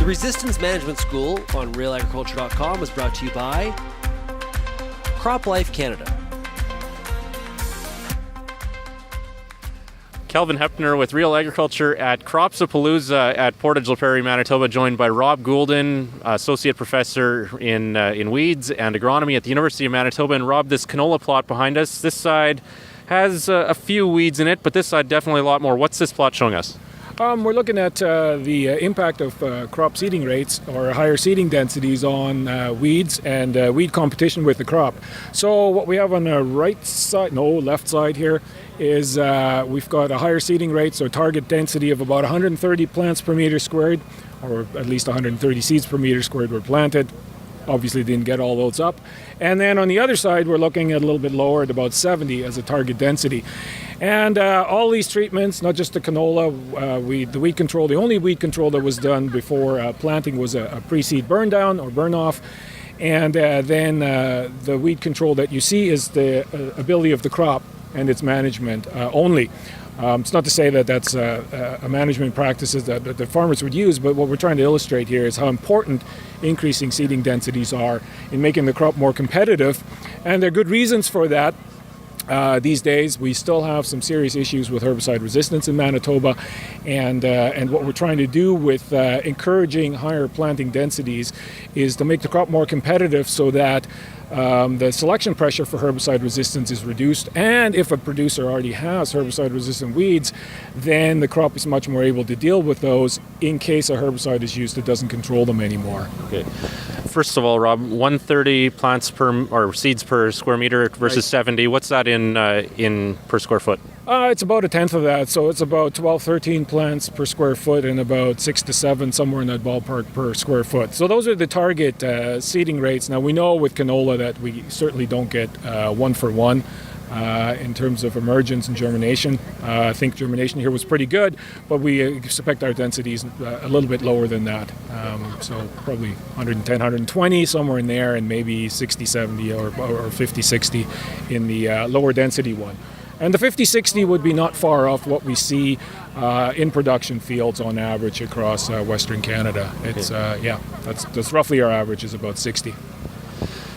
Resistance Management School on realagriculture.com is brought to you by CropLife Canada. Kelvin Hepner with Real Agriculture at Cropsapalooza at Portage La Prairie, Manitoba, joined by Rob Goulden, Associate Professor in Weeds and Agronomy at the University of Manitoba. And Rob, this canola plot behind us, this side has a few weeds in it, but this side definitely a lot more. What's this plot showing us? We're looking at the impact of crop seeding rates or higher seeding densities on weeds and weed competition with the crop. So what we have on the left side here is we've got a higher seeding rate, so target density of about 130 plants per meter squared, or at least 130 seeds per meter squared were planted. Obviously didn't get all those up. And then on the other side, we're looking at a little bit lower at about 70 as a target density. And all these treatments, not just the canola, the weed control, the only weed control that was done before planting was a pre-seed burn down or burn off. And then the weed control that you see is the ability of the crop and its management only. It's not to say that that's a management practices that the farmers would use, but what we're trying to illustrate here is how important increasing seeding densities are in making the crop more competitive. And there are good reasons for that. These days, we still have some serious issues with herbicide resistance in Manitoba, and what we're trying to do with encouraging higher planting densities is to make the crop more competitive so that the selection pressure for herbicide resistance is reduced, and if a producer already has herbicide-resistant weeds, then the crop is much more able to deal with those in case a herbicide is used that doesn't control them anymore. Okay. First of all, Rob, 130 plants or seeds per square meter versus 70. What's that in per square foot? It's about a tenth of that, so it's about 12, 13 plants per square foot and about 6 to 7, somewhere in that ballpark per square foot. So those are the target seeding rates. Now we know with canola that we certainly don't get 1 for 1 in terms of emergence and germination. I think germination here was pretty good, but we expect our densities a little bit lower than that. So probably 110, 120, somewhere in there, and maybe 60, 70 or 50, 60 in the lower density one. And the 50-60 would be not far off what we see in production fields on average across Western Canada. It's that's roughly our average is about 60.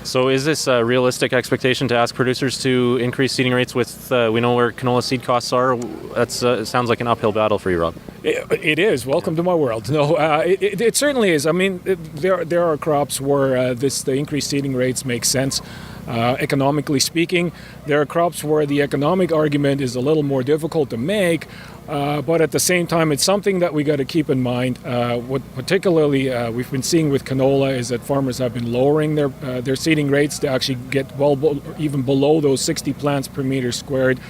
So is this a realistic expectation to ask producers to increase seeding rates with, we know where canola seed costs are? That's it sounds like an uphill battle for you, Rob. It is. Welcome to my world. No, it certainly is. I mean, there are crops where the increased seeding rates make sense. Economically speaking, there are crops where the economic argument is a little more difficult to make, but at the same time, it's something that we got to keep in mind. What particularly we've been seeing with canola is that farmers have been lowering their seeding rates to actually get even below those 60 plants per meter squared.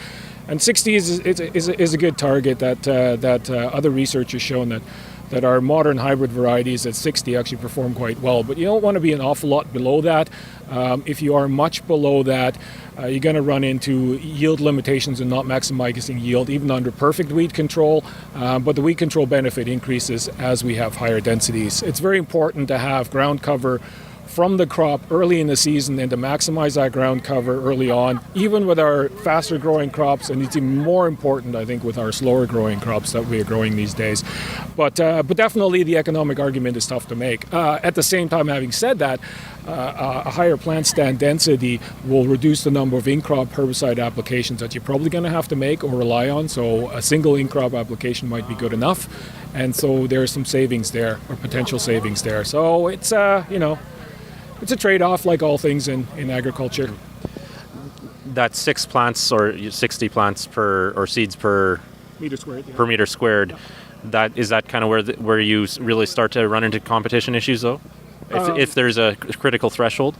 And 60 is a good target that other research has shown that our modern hybrid varieties at 60 actually perform quite well. But you don't want to be an awful lot below that. If you are much below that, you're going to run into yield limitations and not maximizing yield, even under perfect weed control. But the weed control benefit increases as we have higher densities. It's very important to have ground cover from the crop early in the season and to maximize that ground cover early on, even with our faster growing crops, and it's even more important, I think, with our slower growing crops that we are growing these days. But definitely the economic argument is tough to make. At the same time, having said that, a higher plant stand density will reduce the number of in-crop herbicide applications that you're probably going to have to make or rely on. So a single in-crop application might be good enough. And so there are some savings there, or potential savings there. So it's, it's a trade-off, like all things in agriculture. That 6 plants or 60 plants or seeds per meter squared. Yeah. Per meter squared. Yeah. Is that kind of where you really start to run into competition issues, though? If there's a critical threshold?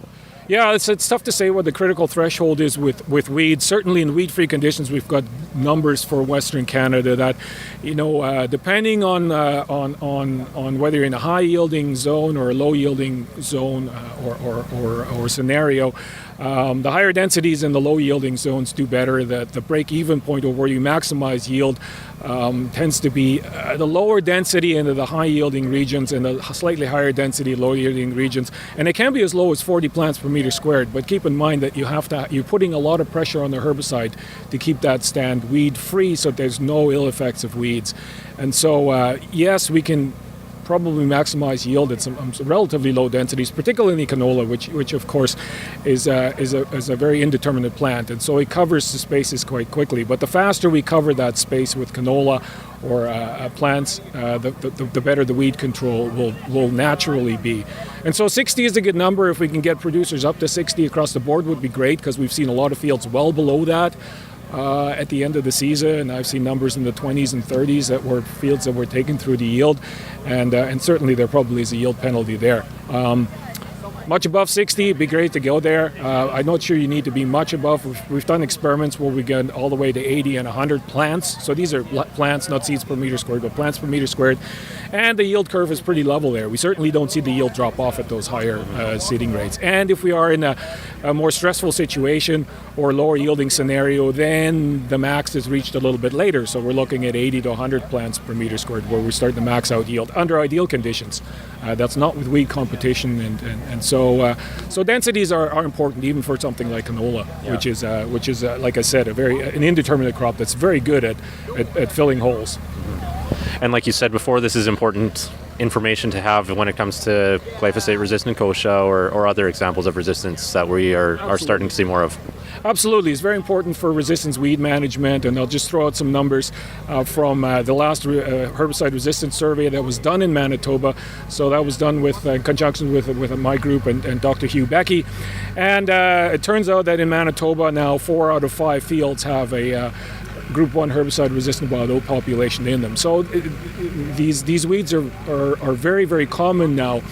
Yeah, it's tough to say what the critical threshold is with weeds. Certainly in weed-free conditions, we've got numbers for Western Canada that, depending on whether you're in a high-yielding zone or a low-yielding zone or scenario, the higher densities in the low-yielding zones do better. The break-even point, or where you maximize yield, tends to be the lower density into the high-yielding regions and the slightly higher density low-yielding regions. And it can be as low as 40 plants per meter squared. But keep in mind that you're putting a lot of pressure on the herbicide to keep that stand weed-free, so there's no ill effects of weeds. And so, yes, we can probably maximize yield at some relatively low densities, particularly in canola, which of course is a very indeterminate plant, and so it covers the spaces quite quickly. But the faster we cover that space with canola or plants, the better the weed control will naturally be. And so 60 is a good number. If we can get producers up to 60 across the board would be great, because we've seen a lot of fields well below that at the end of the season. I've seen numbers in the 20s and 30s that were fields that were taken through the yield, and certainly there probably is a yield penalty there. Much above 60, it'd be great to go there. I'm not sure you need to be much above. We've done experiments where we get all the way to 80 and 100 plants. So these are plants, not seeds per meter squared, but plants per meter squared. And the yield curve is pretty level there. We certainly don't see the yield drop off at those higher seeding rates. And if we are in a more stressful situation or lower yielding scenario, then the max is reached a little bit later. So we're looking at 80 to 100 plants per meter squared, where we're starting to max out yield under ideal conditions. That's not with weed competition, and so densities are important even for something like canola, which is like I said, an indeterminate crop that's very good at filling holes. And like you said before, this is important information to have when it comes to glyphosate-resistant kochia or other examples of resistance that we are starting to see more of. Absolutely. It's very important for resistance weed management, and I'll just throw out some numbers from the last herbicide resistance survey that was done in Manitoba. So that was done in conjunction with my group and Dr. Hugh Becky. And it turns out that in Manitoba now 4 out of 5 fields have a Group 1 herbicide-resistant wild oat population in them. So these weeds are very, very common now.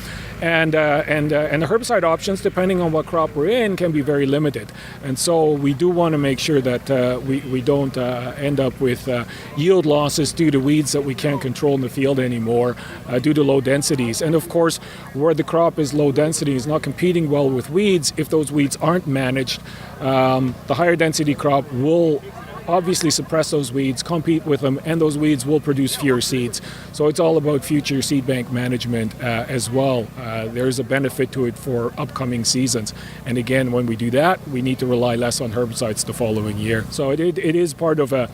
And the herbicide options, depending on what crop we're in, can be very limited. And so we do want to make sure that we don't end up with yield losses due to weeds that we can't control in the field anymore due to low densities. And of course, where the crop is low density, is not competing well with weeds. If those weeds aren't managed, the higher density crop will obviously suppress those weeds, compete with them, and those weeds will produce fewer seeds. So it's all about future seed bank management as well. There's a benefit to it for upcoming seasons. And again, when we do that, we need to rely less on herbicides the following year. So it is part of a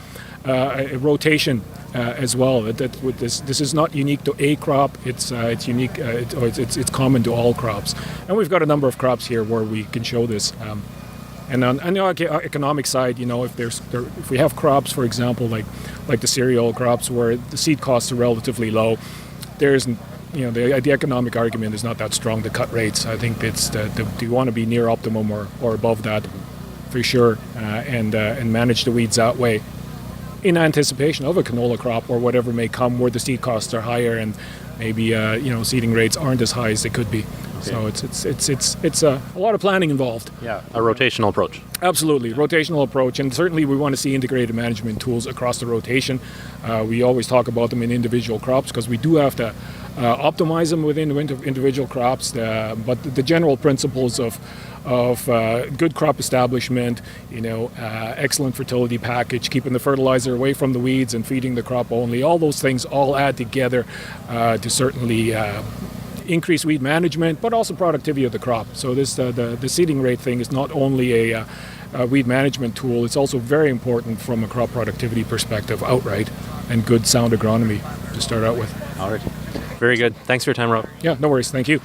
rotation as well. This is not unique to a crop. It's unique. It's common to all crops. And we've got a number of crops here where we can show this. And on the economic side, if we have crops, for example, like the cereal crops where the seed costs are relatively low, there isn't, the economic argument is not that strong to cut rates. I think it's do you want to be near optimum or above that, for sure, and manage the weeds that way, in anticipation of a canola crop or whatever may come where the seed costs are higher and maybe seeding rates aren't as high as they could be. So it's a lot of planning involved. Yeah, a rotational approach. Absolutely, rotational approach, and certainly we want to see integrated management tools across the rotation. We always talk about them in individual crops because we do have to optimize them within individual crops. But the general principles of good crop establishment, excellent fertility package, keeping the fertilizer away from the weeds and feeding the crop only, all those things all add together to certainly increase weed management, but also productivity of the crop. So the seeding rate thing is not only a weed management tool, it's also very important from a crop productivity perspective outright, and good sound agronomy to start out with. All right. Very good. Thanks for your time, Rob. Yeah, no worries. Thank you.